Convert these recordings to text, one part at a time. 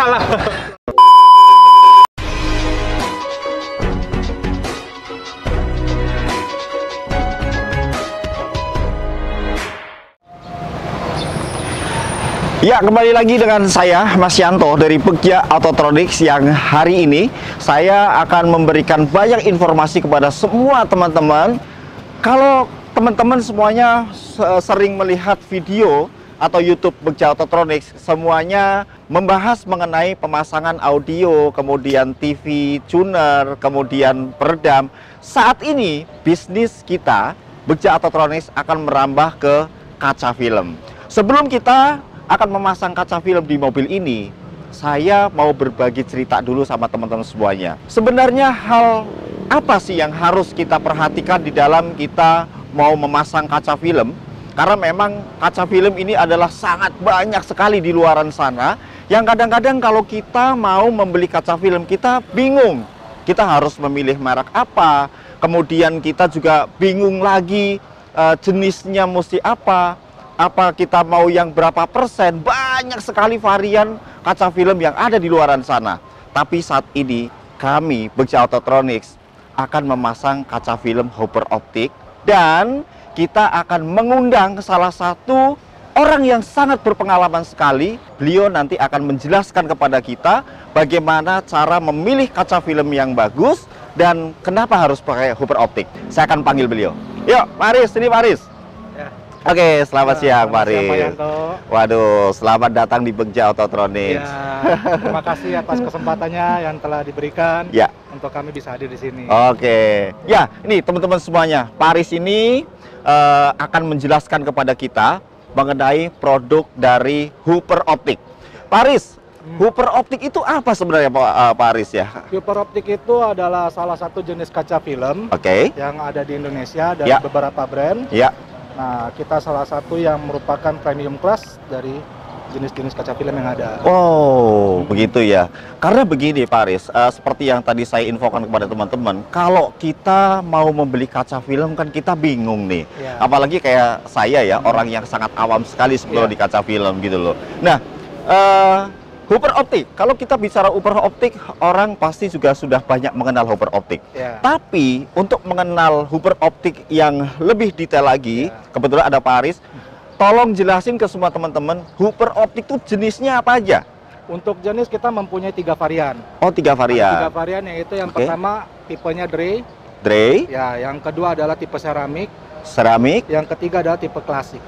salah. Ya, kembali lagi dengan saya, Mas Yanto dari Begja Autotronics, yang hari ini saya akan memberikan banyak informasi kepada semua teman-teman. Kalau teman-teman semuanya sering melihat video atau YouTube Begja Autotronics, semuanya membahas mengenai pemasangan audio, kemudian TV, tuner, kemudian peredam. Saat ini bisnis kita, Begja Autotronics, akan merambah ke kaca film. Sebelum kita akan memasang kaca film di mobil ini, saya mau berbagi cerita dulu sama teman-teman semuanya. Sebenarnya hal apa sih yang harus kita perhatikan di dalam kita mau memasang kaca film? Karena memang kaca film ini adalah sangat banyak sekali di luaran sana, yang kadang-kadang kalau kita mau membeli kaca film, kita bingung. Kita harus memilih merek apa, kemudian kita juga bingung lagi jenisnya mesti apa kita mau yang berapa persen. Banyak sekali varian kaca film yang ada di luaran sana. Tapi saat ini kami Begja Autotronics akan memasang kaca film Hopper Optik, dan kita akan mengundang salah satu orang yang sangat berpengalaman sekali. Beliau nanti akan menjelaskan kepada kita bagaimana cara memilih kaca film yang bagus dan kenapa harus pakai Hopper Optik. Saya akan panggil beliau. Yuk, Paris, ini Paris. Oke, selamat siang, Pak Aris. Waduh, selamat datang di Begja Autotronics. Ya, terima kasih atas kesempatannya yang telah diberikan untuk kami bisa hadir di sini. Oke, ya, ini teman-teman semuanya, Pak Aris ini akan menjelaskan kepada kita mengenai produk dari Hopper Optik. Pak Aris, Hopper Optik itu apa sebenarnya, Pak Aris ya? Hopper Optik itu adalah salah satu jenis kaca film yang ada di Indonesia dari beberapa brand. Nah, kita salah satu yang merupakan premium class dari jenis-jenis kaca film yang ada. Oh, begitu ya. Karena begini, Pak Aris, seperti yang tadi saya infokan kepada teman-teman, kalau kita mau membeli kaca film kan kita bingung nih. Apalagi kayak saya ya, orang yang sangat awam sekali sebelum di kaca film gitu loh. Nah, Hopper Optik, kalau kita bicara Hopper Optik, orang pasti juga sudah banyak mengenal Hopper Optik. Tapi untuk mengenal Hopper Optik yang lebih detail lagi, kebetulan ada Pak Aris, tolong jelasin ke semua teman-teman, Hopper Optik itu jenisnya apa aja? Untuk jenis kita mempunyai 3 varian. Oh, 3 varian. 3 varian, yaitu yang pertama tipenya Dray. Ya, yang kedua adalah tipe seramik. Yang ketiga adalah tipe klasik.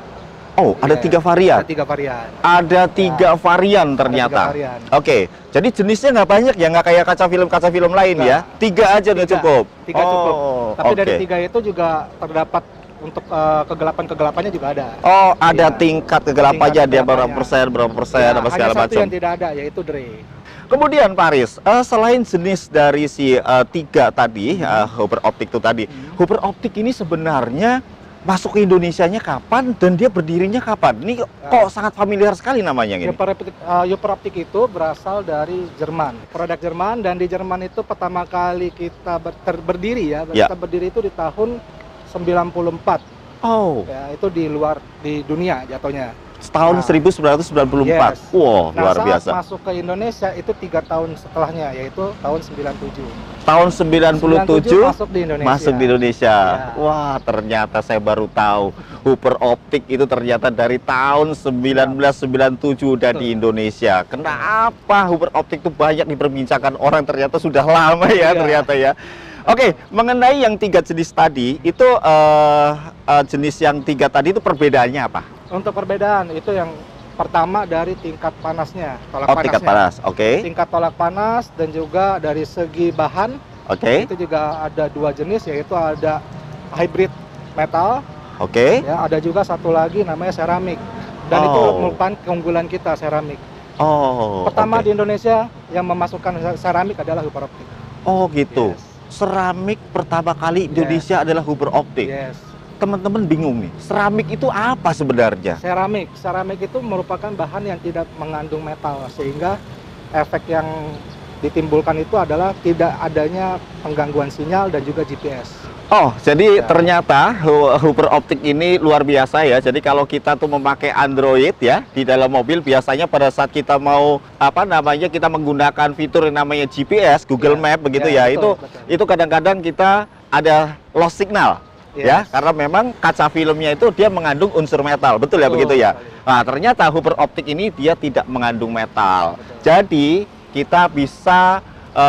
Oh, ada 3 varian. Ada 3 varian. Ada 3 varian ternyata. Oke, jadi jenisnya nggak banyak ya, nggak kayak kaca film lain ya. 3 aja udah cukup. 3 cukup. Tapi dari 3 itu juga terdapat untuk kegelapannya juga ada. Oh, ada tingkat kegelapannya, dia berapa persen, apa segala macam. Hanya satu yang tidak ada, yaitu Dray. Kemudian Pak Aris, selain jenis dari si 3 tadi, Hopper Optik itu tadi, Hopper Optik ini sebenarnya masuk ke Indonesianya kapan dan dia berdirinya kapan? Ini kok sangat familiar sekali namanya ini. Hopper Optik itu berasal dari Jerman, produk Jerman, dan di Jerman itu pertama kali kita berdiri ya. Kita berdiri itu di tahun 94. Oh. Ya, itu di dunia jatuhnya. Tahun 1994. Wow, luar biasa. Saat masuk ke Indonesia itu 3 tahun setelahnya, yaitu tahun 97. Tahun 97 masuk di Indonesia. Wah, ternyata saya baru tahu Hopper Optik itu ternyata dari tahun 1997 udah di Indonesia. Kenapa Hopper Optik itu banyak diperbincangkan orang, ternyata sudah lama ya ternyata ya. Oke, mengenai yang 3 jenis tadi, itu jenis yang 3 tadi itu perbedaannya apa? Untuk perbedaan itu yang pertama dari tingkat panasnya, tingkat panas, tingkat tolak panas, dan juga dari segi bahan, itu juga ada 2 jenis, yaitu ada hybrid metal, ya, ada juga satu lagi namanya seramik, dan itu merupakan keunggulan kita, seramik. Pertama di Indonesia yang memasukkan seramik adalah Hopper Optik. Oh gitu. Seramik pertama kali Indonesia adalah Hopper Optik. Teman-teman bingung nih, seramik itu apa sebenarnya? Seramik itu merupakan bahan yang tidak mengandung metal, sehingga efek yang ditimbulkan itu adalah tidak adanya penggangguan sinyal dan juga GPS. Oh, jadi ternyata Hooper Optik ini luar biasa ya. Jadi kalau kita tuh memakai Android ya di dalam mobil, biasanya pada saat kita mau kita menggunakan fitur yang namanya GPS, Google Map begitu ya. Betul, itu kadang-kadang kita ada lost signal. Ya, karena memang kaca filmnya itu dia mengandung unsur metal, betul ya, begitu ya. Nah, ternyata Hooper Optik ini dia tidak mengandung metal. Jadi kita bisa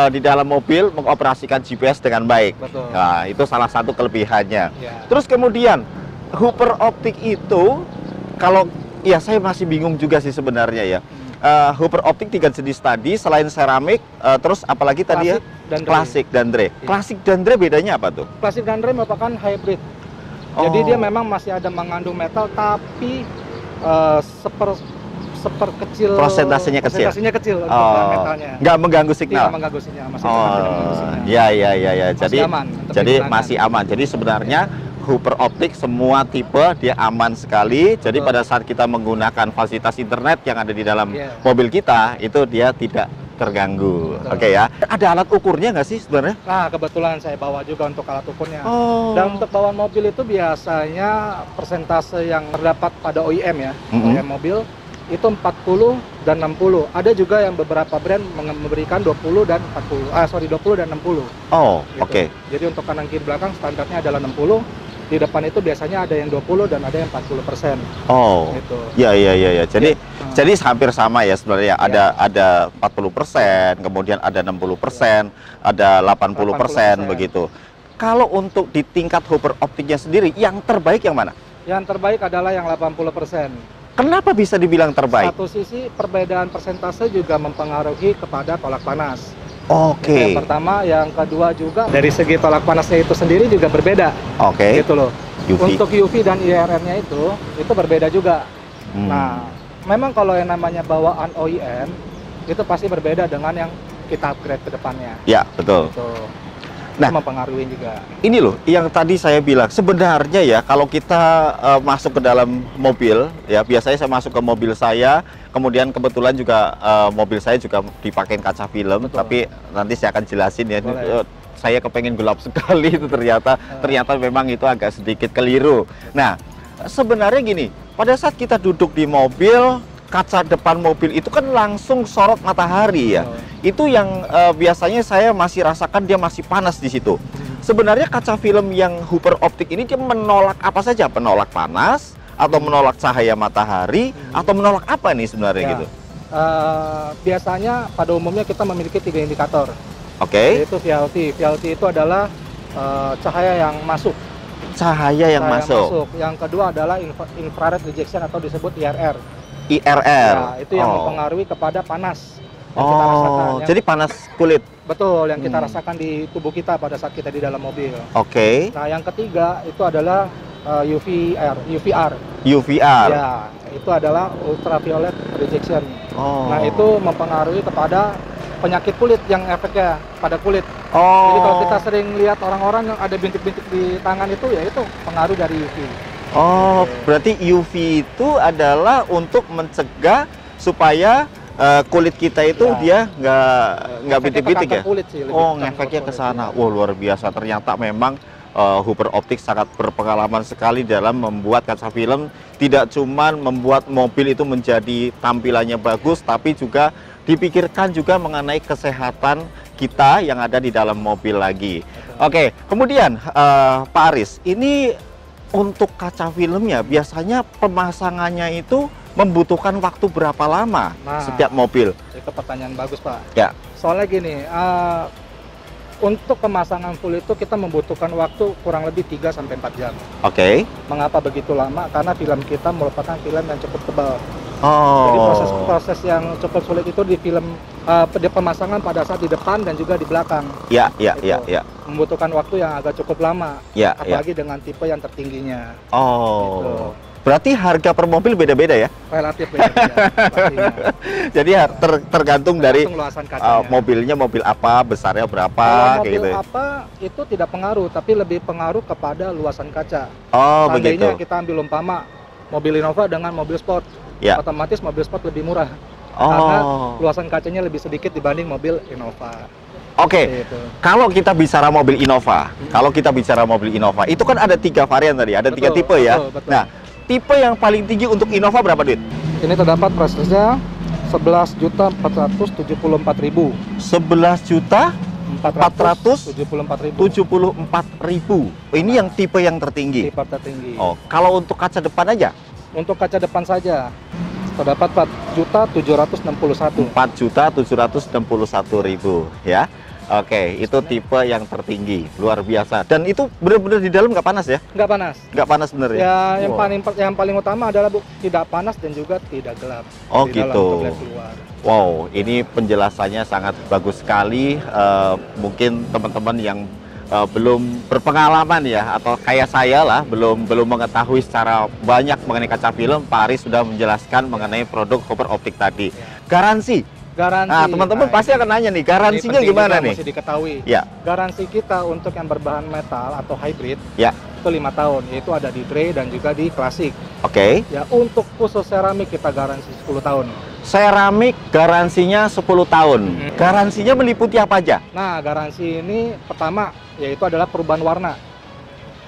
di dalam mobil mengoperasikan GPS dengan baik. Nah, itu salah satu kelebihannya. Terus kemudian Hooper Optik itu, kalau ya saya masih bingung juga sih sebenarnya ya. Hooper Optik 3 jenis tadi, selain seramik, terus apalagi tadi ya? Klasik dan Dre. Klasik dan Dre bedanya apa tuh? Klasik dan Dre merupakan hybrid. Jadi dia memang masih ada mengandung metal, tapi seperkecil prosentasenya kecil untuk metalnya. Nggak mengganggu signal. Tidak mengganggu sinyal, masih ya. Jadi aman, masih aman. Jadi sebenarnya Hooper Optik semua tipe dia aman sekali. Jadi pada saat kita menggunakan fasilitas internet yang ada di dalam mobil kita, itu dia tidak terganggu. Oke ya. Ada alat ukurnya nggak sih sebenarnya? Nah, kebetulan saya bawa juga untuk alat ukurnya. Dan untuk bawaan mobil itu biasanya persentase yang terdapat pada OEM ya, OEM mobil itu 40 dan 60. Ada juga yang beberapa brand memberikan 20 dan 20 dan 60. Oh, gitu. Oke. Jadi untuk kanan kiri belakang standarnya adalah 60. Di depan itu biasanya ada yang 20 dan ada yang 40%. Oh. Gitu. Ya. Jadi hampir sama ya sebenarnya. Ada 40%, kemudian ada 60%, ada 80% begitu. Kalau untuk di tingkat Hooper Optiknya sendiri, yang terbaik yang mana? Yang terbaik adalah yang 80%. Kenapa bisa dibilang terbaik? Satu sisi perbedaan persentase juga mempengaruhi kepada tolak panas. Oke. Yang pertama, yang kedua juga dari segi tolak panasnya itu sendiri juga berbeda. Oke. Gitu loh. Untuk UV dan IRR-nya itu berbeda juga. Nah, memang kalau yang namanya bawaan OEM itu pasti berbeda dengan yang kita upgrade ke depannya. Ya, betul. Gitu. Nah, mempengaruhi juga. Ini loh yang tadi saya bilang, sebenarnya ya kalau kita masuk ke dalam mobil ya, biasanya saya masuk ke mobil saya, kemudian kebetulan juga mobil saya juga dipakai kaca film. Betul. Tapi nanti saya akan jelasin ya. Saya kepengen gelap sekali itu ternyata memang itu agak sedikit keliru. Nah, sebenarnya gini, pada saat kita duduk di mobil, kaca depan mobil itu kan langsung sorot matahari ya. Itu yang biasanya saya masih rasakan dia masih panas di situ. Sebenarnya kaca film yang Hooper Optik ini dia menolak apa saja? Menolak panas atau menolak cahaya matahari atau menolak apa nih sebenarnya gitu? Biasanya pada umumnya kita memiliki 3 indikator. Oke. Yaitu VLT. VLT itu adalah cahaya yang masuk. Cahaya yang masuk. Yang kedua adalah infrared rejection atau disebut IRR. IRR. Ya, itu yang mempengaruhi kepada panas yang kita rasakan. Jadi panas kulit. Betul, yang kita rasakan di tubuh kita pada saat kita di dalam mobil. Oke. Nah, yang ketiga itu adalah UVR. UVR. Ya, itu adalah ultraviolet rejection. Nah, itu mempengaruhi kepada penyakit kulit yang efeknya pada kulit. Jadi kalau kita sering lihat orang-orang yang ada bintik-bintik di tangan itu, ya itu pengaruh dari UV. Berarti UV itu adalah untuk mencegah supaya kulit kita itu dia nggak bintik-bintik ya? Ngefeknya ke sana. Wah, luar biasa. Ternyata memang Hooper Optik sangat berpengalaman sekali dalam membuat kaca film. Tidak cuman membuat mobil itu menjadi tampilannya bagus, tapi juga dipikirkan juga mengenai kesehatan kita yang ada di dalam mobil lagi. Oke, kemudian Pak Aris, ini untuk kaca filmnya biasanya pemasangannya itu membutuhkan waktu berapa lama setiap mobil? Itu pertanyaan bagus, Pak. Ya. Soalnya gini, untuk pemasangan full itu kita membutuhkan waktu kurang lebih 3-4 jam. Oke. Mengapa begitu lama? Karena film kita merupakan film yang cukup tebal. Jadi proses yang cukup sulit itu di film di pemasangan pada saat di depan dan juga di belakang. Ya. Membutuhkan waktu yang agak cukup lama. Apalagi dengan tipe yang tertingginya. Gitu. Berarti harga per mobil beda-beda ya? Relatif beda-beda. Jadi tergantung dari luasan kacanya. Mobilnya mobil apa, besarnya berapa, kalau kayak gitu. Mobil apa itu tidak pengaruh, tapi lebih pengaruh kepada luasan kaca. Begitu. Kita ambil umpama mobil Innova dengan mobil sport, otomatis mobil sport lebih murah. Karena luasan kacanya lebih sedikit dibanding mobil Innova. Oke, kalau kita bicara mobil Innova, itu kan ada 3 varian tadi, ada 3 tipe ya. Betul. Nah, tipe yang paling tinggi untuk Innova berapa duit? Ini terdapat price-nya 11.474.000. 11.474.000. Ini yang tipe yang tertinggi. Tipe tertinggi. Oh, kalau untuk kaca depan aja? Untuk kaca depan saja terdapat 4.761.000. 4.761.000 ya. Oke, itu tipe yang tertinggi, luar biasa. Dan itu benar-benar di dalam nggak panas ya? Nggak panas. Nggak panas bener ya? Ya, yang paling utama adalah tidak panas dan juga tidak gelap. Oh gitu. Wow, ini penjelasannya sangat bagus sekali. Mungkin teman-teman yang belum berpengalaman ya, atau kayak saya lah, belum mengetahui secara banyak mengenai kaca film, Pak Aris sudah menjelaskan mengenai produk Hooper Optik tadi. Garansi. Nah, teman-teman pasti akan nanya nih, garansinya gimana nih? Mesti diketahui. Ya. Garansi kita untuk yang berbahan metal atau hybrid, ya, itu 5 tahun, yaitu ada di grey dan juga di klasik. Oke. Ya, untuk khusus seramik kita garansi 10 tahun. Seramik garansinya 10 tahun. Garansinya meliputi apa aja? Nah, garansi ini pertama yaitu adalah perubahan warna.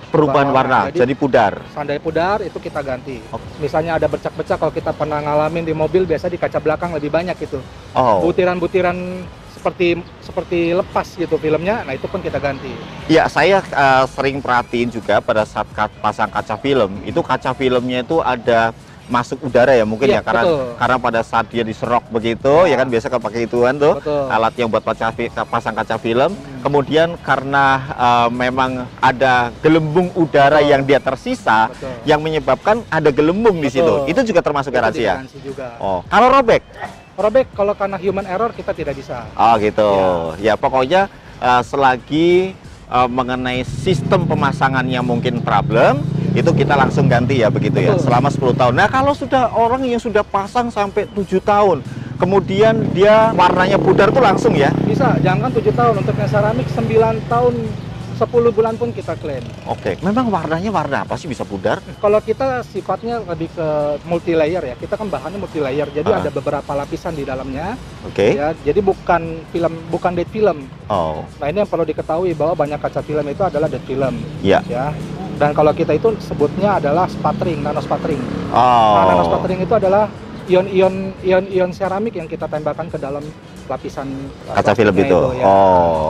Perubahan warna, jadi pudar. Seandainya pudar itu kita ganti. Misalnya ada bercak-bercak, kalau kita pernah ngalamin di mobil, biasa di kaca belakang lebih banyak itu. Butiran-butiran seperti lepas gitu filmnya, nah itu pun kita ganti. Ya, saya sering perhatiin juga pada saat pasang kaca film, itu kaca filmnya itu ada masuk udara ya mungkin ya, karena pada saat dia diserok begitu ya kan, biasa kalau pakai ituan tuh alat yang buat pasang kaca film. Kemudian karena memang ada gelembung udara yang dia tersisa yang menyebabkan ada gelembung di situ. Itu juga termasuk garansi ya? Juga. Oh, kalau robek? Robek kalau karena human error kita tidak bisa. Oh gitu. Ya pokoknya selagi mengenai sistem pemasangannya mungkin problem, itu kita langsung ganti ya begitu ya, selama 10 tahun. Nah kalau sudah orang yang sudah pasang sampai 7 tahun, kemudian dia warnanya pudar tuh langsung ya? Bisa, jangan 7 tahun, untuk yang seramik 9 tahun 10 bulan pun kita klaim. Oke, memang warnanya warna apa sih bisa pudar? Kalau kita sifatnya lebih ke multi layer ya, kita kan bahannya multi layer, jadi ada beberapa lapisan di dalamnya. Ya, jadi bukan dead film. Nah ini yang perlu diketahui, bahwa banyak kaca film itu adalah dead film. Ya. Dan kalau kita itu sebutnya adalah sputtering, nano sputtering. Nah, nano sputtering itu adalah ion seramik yang kita tembakkan ke dalam lapisan kaca film itu. Ya.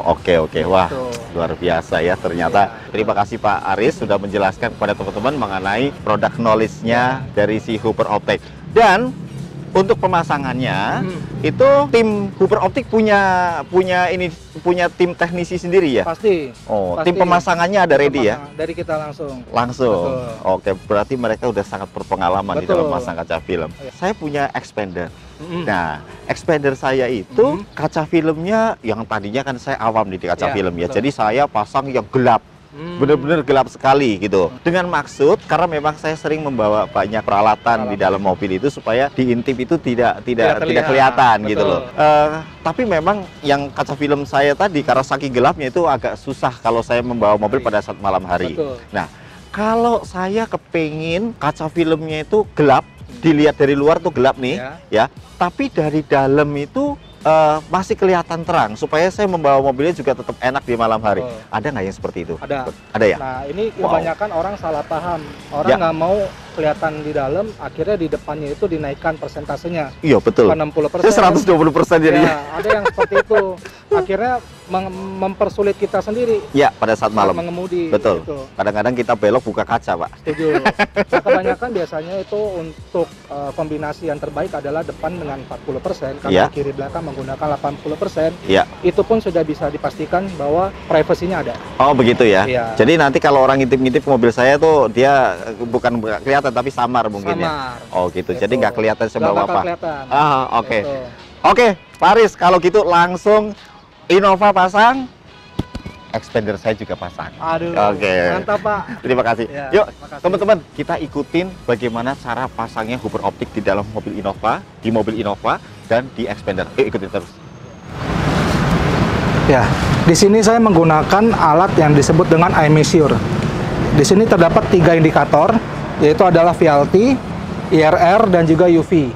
Oke. Wah, luar biasa ya ternyata. Terima kasih Pak Aris sudah menjelaskan kepada teman-teman mengenai produk knowledge-nya dari si Hooper Optik. Dan untuk pemasangannya itu tim Hooper Optik punya tim teknisi sendiri ya? Pasti. Tim pemasangannya ada ready ya? Dari kita langsung. Oke, berarti mereka udah sangat berpengalaman di dalam memasang kaca film. Saya punya expander. Nah, expander saya itu kaca filmnya yang tadinya kan saya awam di kaca film ya. Jadi saya pasang yang gelap. Benar-benar gelap sekali gitu. Dengan maksud karena memang saya sering membawa banyak peralatan di dalam mobil itu supaya diintip itu tidak kelihatan gitu loh. Tapi memang yang kaca film saya tadi karena saking gelapnya itu agak susah kalau saya membawa mobil pada saat malam hari. Nah, kalau saya kepingin kaca filmnya itu gelap, dilihat dari luar tuh gelap nih ya, tapi dari dalam itu masih kelihatan terang, supaya saya membawa mobilnya juga tetap enak di malam hari. Ada nggak yang seperti itu? Ada ya? Nah ini kebanyakan orang salah paham. Orang nggak mau kelihatan di dalam, akhirnya di depannya itu dinaikkan persentasenya. Iya betul. 60%. 120% jadinya. Ya, ada yang seperti itu. Akhirnya mempersulit kita sendiri. Ya, pada saat malam. Mengemudi. Betul. Kadang-kadang kita belok buka kaca, Pak. Setuju. Nah, kebanyakan biasanya itu untuk kombinasi yang terbaik adalah depan dengan 40%, karena kiri belakang menggunakan 80%. Iya. Itu pun sudah bisa dipastikan bahwa privasinya ada. Oh, begitu ya. Iya. Jadi nanti kalau orang ngintip-ngintip mobil saya tuh dia bukan kelihatan tapi samar mungkin ya. Oh gitu. Jadi nggak kelihatan sebawa apa. Oke. Oke, Pak Aris, kalau gitu langsung Innova pasang, expander saya juga pasang. Aduh. Mantap Pak. Terima kasih. Ya, yuk teman-teman, kita ikutin bagaimana cara pasangnya Hooper Optik di dalam mobil Innova, di mobil Innova dan di expander. Yuk ikutin terus. Ya, di sini saya menggunakan alat yang disebut dengan eye measure. Di sini terdapat 3 indikator, yaitu adalah VLT, IRR, dan juga UV.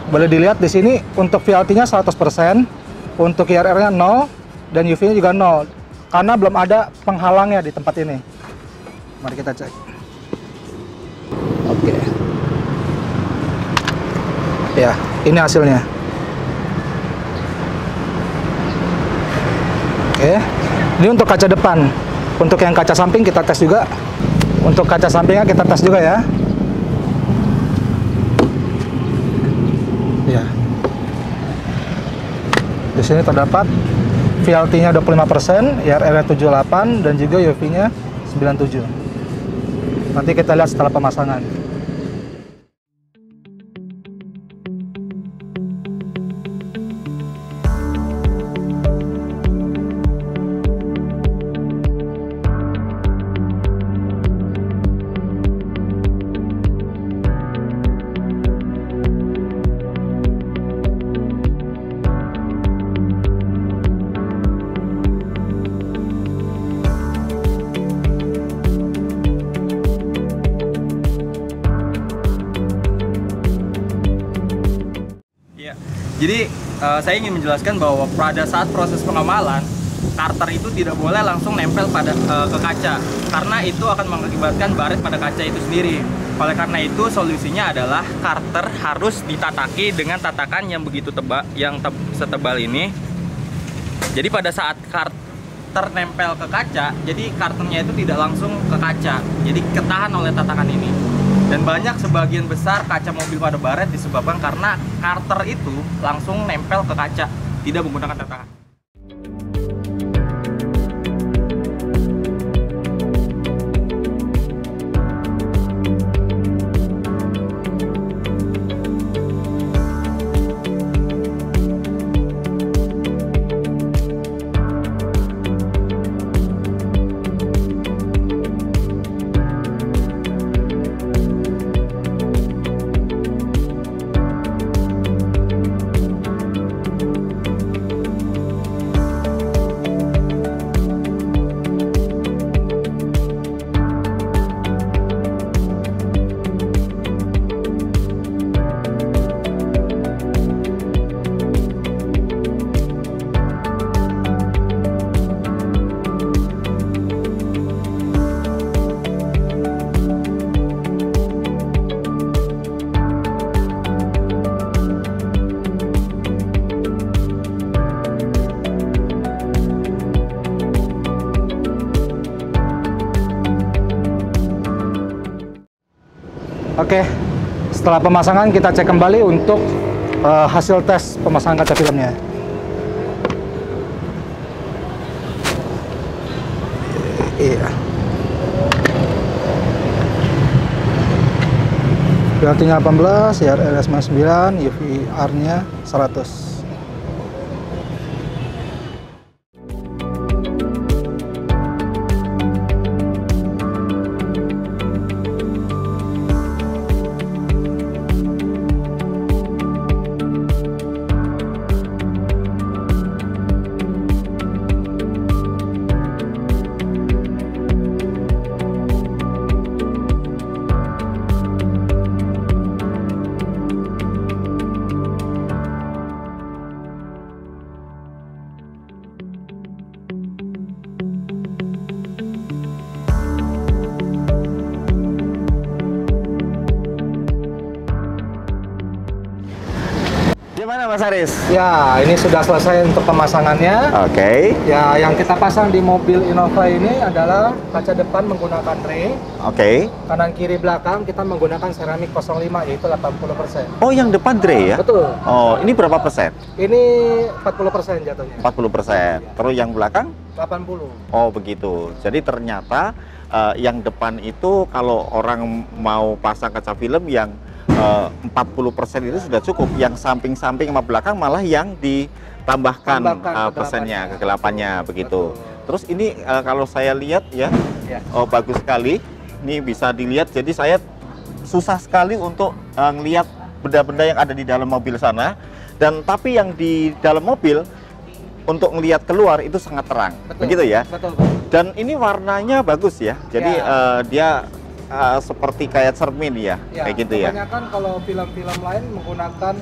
Boleh dilihat di sini untuk VLT-nya 100%, untuk IRR-nya 0, dan UV-nya juga 0. Karena belum ada penghalangnya di tempat ini. Mari kita cek. Oke. Ya, ini hasilnya. Oke. Ini untuk kaca depan. Untuk yang kaca samping kita tes juga. Untuk kaca sampingnya kita tes juga ya. Ya. Di sini terdapat VLT-nya 25%, IRR-nya 78, dan juga UV-nya 97. Nanti kita lihat setelah pemasangan. Jadi saya ingin menjelaskan bahwa pada saat proses pengamalan, karter itu tidak boleh langsung nempel pada ke kaca, karena itu akan mengakibatkan baret pada kaca itu sendiri. Oleh karena itu solusinya adalah karter harus ditataki dengan tatakan yang begitu tebal, setebal ini. Jadi pada saat karter nempel ke kaca, jadi karternya itu tidak langsung ke kaca, jadi ketahan oleh tatakan ini. Dan banyak sebagian besar kaca mobil pada baret disebabkan karena karter itu langsung nempel ke kaca, tidak menggunakan tatakan. Oke, setelah pemasangan kita cek kembali untuk hasil tes pemasangan kaca filmnya. Iya. VLT-nya 18, IRR-nya 9, UVR-nya 100. Gimana Mas Haris? Ya, ini sudah selesai untuk pemasangannya. Oke. Ya, yang kita pasang di mobil Innova ini adalah kaca depan menggunakan ray. Oke. Kanan kiri belakang kita menggunakan seramik 05, yaitu 80%. Oh, yang depan grey ya? Betul. Oh, ini berapa persen? Ini 40% jatuhnya. 40%. Terus yang belakang? 80. Oh, begitu. Jadi ternyata yang depan itu kalau orang mau pasang kaca film yang 40% itu sudah cukup. Yang samping-samping sama belakang malah yang ditambahkan persennya, kegelapannya begitu. Terus ini kalau saya lihat ya, oh bagus sekali. Ini bisa dilihat. Jadi saya susah sekali untuk ngelihat benda-benda yang ada di dalam mobil sana. Dan tapi yang di dalam mobil untuk ngelihat keluar itu sangat terang, begitu ya. Betul. Dan ini warnanya bagus ya. Jadi dia seperti kayak cermin ya, kayak gitu ya. Kebanyakan kalau film-film lain menggunakan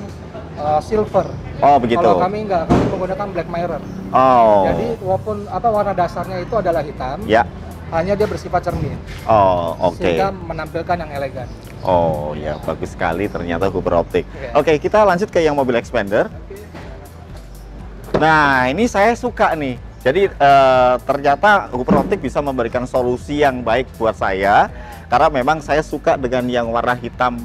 silver. Oh, begitu. Kalau kami enggak, kami menggunakan black mirror. Oh. Jadi walaupun warna dasarnya itu adalah hitam, ya, hanya dia bersifat cermin. Oh, oke. Sehingga menampilkan yang elegan. Oh ya, bagus sekali ternyata Cooper Optik. Oke, kita lanjut ke yang mobil expander. Nah, ini saya suka nih. Jadi ternyata Cooper Optik bisa memberikan solusi yang baik buat saya, karena memang saya suka dengan yang warna hitam,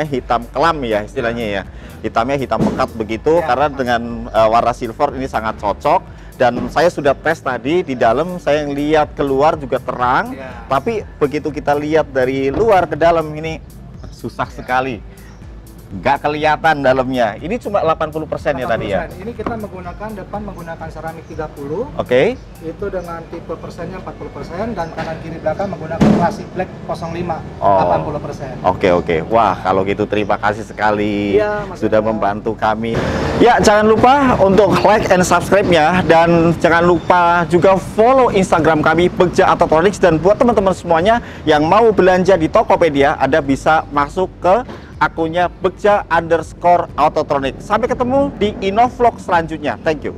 hitam kelam ya istilahnya ya. Hitamnya hitam pekat begitu, karena dengan warna silver ini sangat cocok. Dan saya sudah tes tadi di dalam, saya lihat keluar juga terang, tapi begitu kita lihat dari luar ke dalam ini susah sekali, nggak kelihatan dalamnya. Ini cuma 80% ya tadi ya. Ini kita depan menggunakan seramik 30. Oke. Itu dengan tipe persennya 40%, dan kanan kiri belakang menggunakan klasik black 05 80%. Oke. Wah, kalau gitu terima kasih sekali sudah sama-sama. membantu kami. Ya, jangan lupa untuk like and subscribe-nya, dan jangan lupa juga follow Instagram kami Begja Autotronics. Dan buat teman-teman semuanya yang mau belanja di Tokopedia, Anda bisa masuk ke akunnya Begja_Autotronics. Sampai ketemu di Innovlog selanjutnya. Thank you.